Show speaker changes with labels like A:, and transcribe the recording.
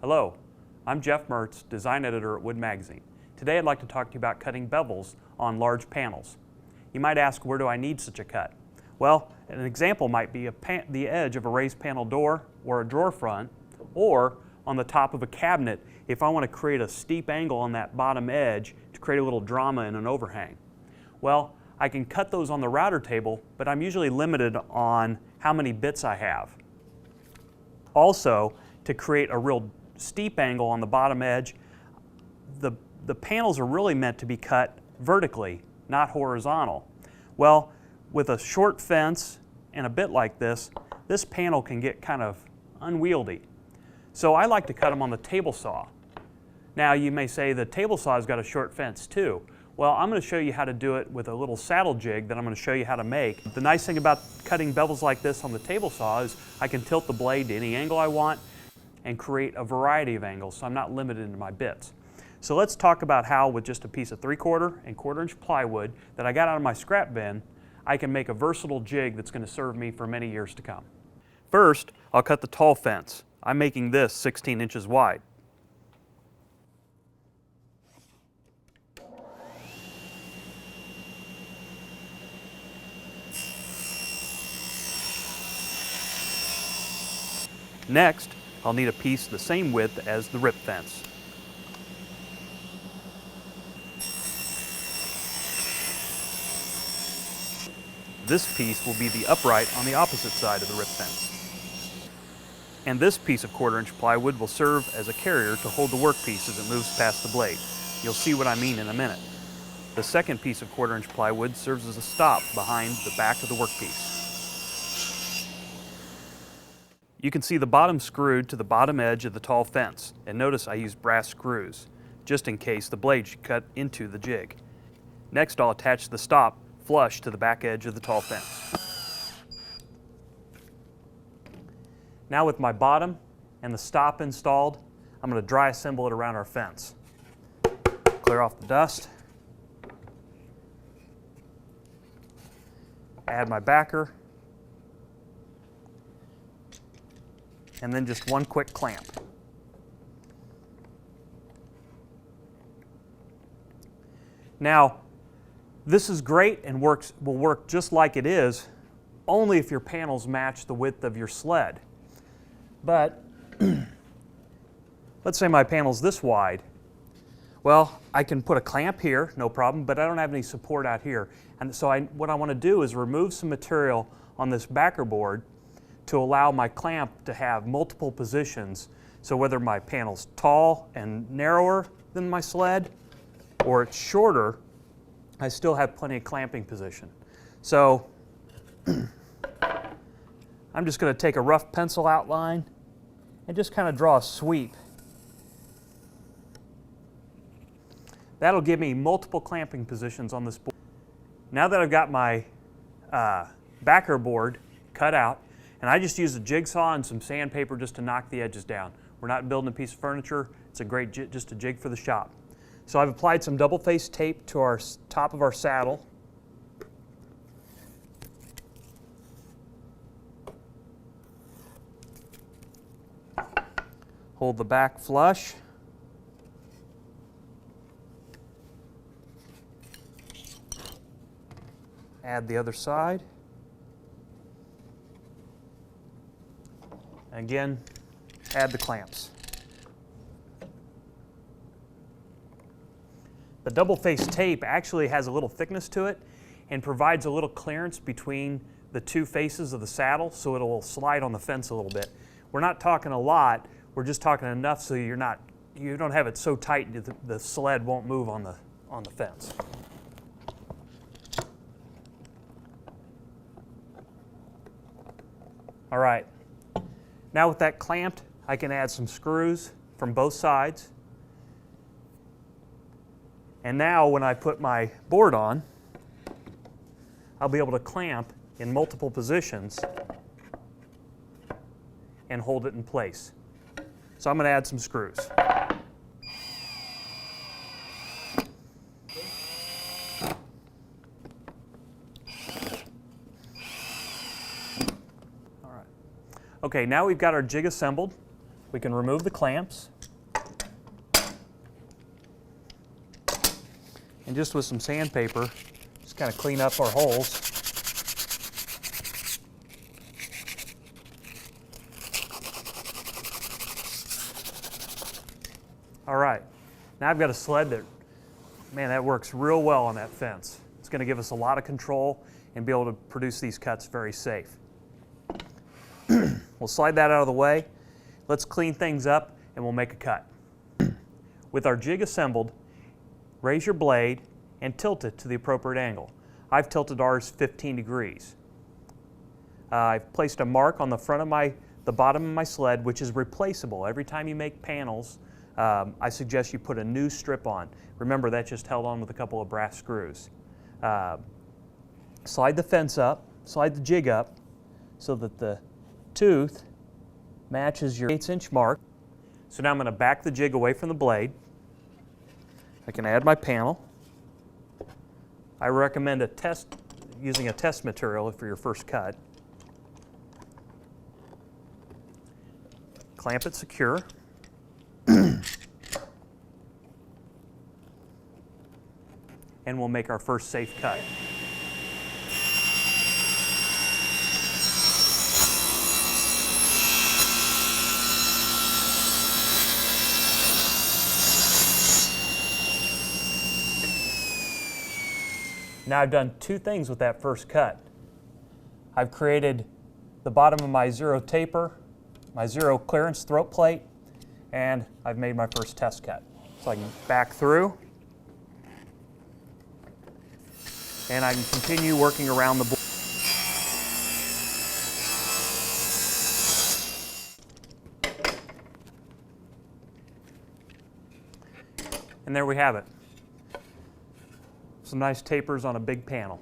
A: Hello, I'm Jeff Mertz, design editor at Wood Magazine. Today I'd like to talk to you about cutting bevels on large panels. You might ask, where do I need such a cut? Well, an example might be the edge of a raised panel door or a drawer front, or on the top of a cabinet if I want to create a steep angle on that bottom edge to create a little drama in an overhang. Well, I can cut those on the router table, but I'm usually limited on how many bits I have. Also, to create a real steep angle on the bottom edge, the panels are really meant to be cut vertically, not horizontal. Well, with a short fence and a bit like this panel can get kind of unwieldy. So I like to cut them on the table saw. Now you may say the table saw's got a short fence too. Well, I'm going to show you how to do it with a little saddle jig that I'm going to show you how to make. The nice thing about cutting bevels like this on the table saw is I can tilt the blade to any angle I want and create a variety of angles, so I'm not limited in my bits. So let's talk about how, with just a piece of 3/4 and 1/4" plywood that I got out of my scrap bin, I can make a versatile jig that's going to serve me for many years to come. First, I'll cut the tall fence. I'm making this 16 inches wide. Next, I'll need a piece the same width as the rip fence. This piece will be the upright on the opposite side of the rip fence. And this piece of 1/4" plywood will serve as a carrier to hold the workpiece as it moves past the blade. You'll see what I mean in a minute. The second piece of 1/4" plywood serves as a stop behind the back of the workpiece. You can see the bottom screwed to the bottom edge of the tall fence, and notice I use brass screws, just in case the blade should cut into the jig. Next, I'll attach the stop flush to the back edge of the tall fence. Now with my bottom and the stop installed, I'm going to dry assemble it around our fence. Clear off the dust. Add my backer. And then just one quick clamp. Now, this is great and will work just like it is, only if your panels match the width of your sled. But let's say my panel's this wide. Well, I can put a clamp here, no problem, but I don't have any support out here. And so what I want to do is remove some material on this backer board to allow my clamp to have multiple positions. So whether my panel's tall and narrower than my sled or it's shorter, I still have plenty of clamping position. So I'm just going to take a rough pencil outline and just kind of draw a sweep. That'll give me multiple clamping positions on this board. Now that I've got my backer board cut out, and I just use a jigsaw and some sandpaper just to knock the edges down. We're not building a piece of furniture. It's a great just a jig for the shop. So I've applied some double-faced tape to our top of our saddle. Hold the back flush. Add the other side. Again, add the clamps. The double-faced tape actually has a little thickness to it and provides a little clearance between the two faces of the saddle, so it will slide on the fence a little bit. We're not talking a lot, we're just talking enough so you don't have it so tight that the sled won't move on the fence. All right. Now with that clamped, I can add some screws from both sides. And now when I put my board on, I'll be able to clamp in multiple positions and hold it in place. So I'm going to add some screws. Okay, now we've got our jig assembled. We can remove the clamps. And just with some sandpaper, just kind of clean up our holes. All right, now I've got a sled that, man, that works real well on that fence. It's going to give us a lot of control and be able to produce these cuts very safe. We'll slide that out of the way. Let's clean things up and we'll make a cut. With our jig assembled, raise your blade and tilt it to the appropriate angle. I've tilted ours 15 degrees. I've placed a mark on the front of the bottom of my sled, which is replaceable. Every time you make panels, I suggest you put a new strip on. Remember, that's just held on with a couple of brass screws. Slide the fence up, slide the jig up so that the tooth matches your 1/8" mark. So now I'm going to back the jig away from the blade. I can add my panel. I recommend using a test material for your first cut. Clamp it secure. And we'll make our first safe cut. Now I've done two things with that first cut. I've created the bottom of my zero taper, my zero clearance throat plate, and I've made my first test cut. So I can back through, and I can continue working around the board. And there we have it. Some nice tapers on a big panel.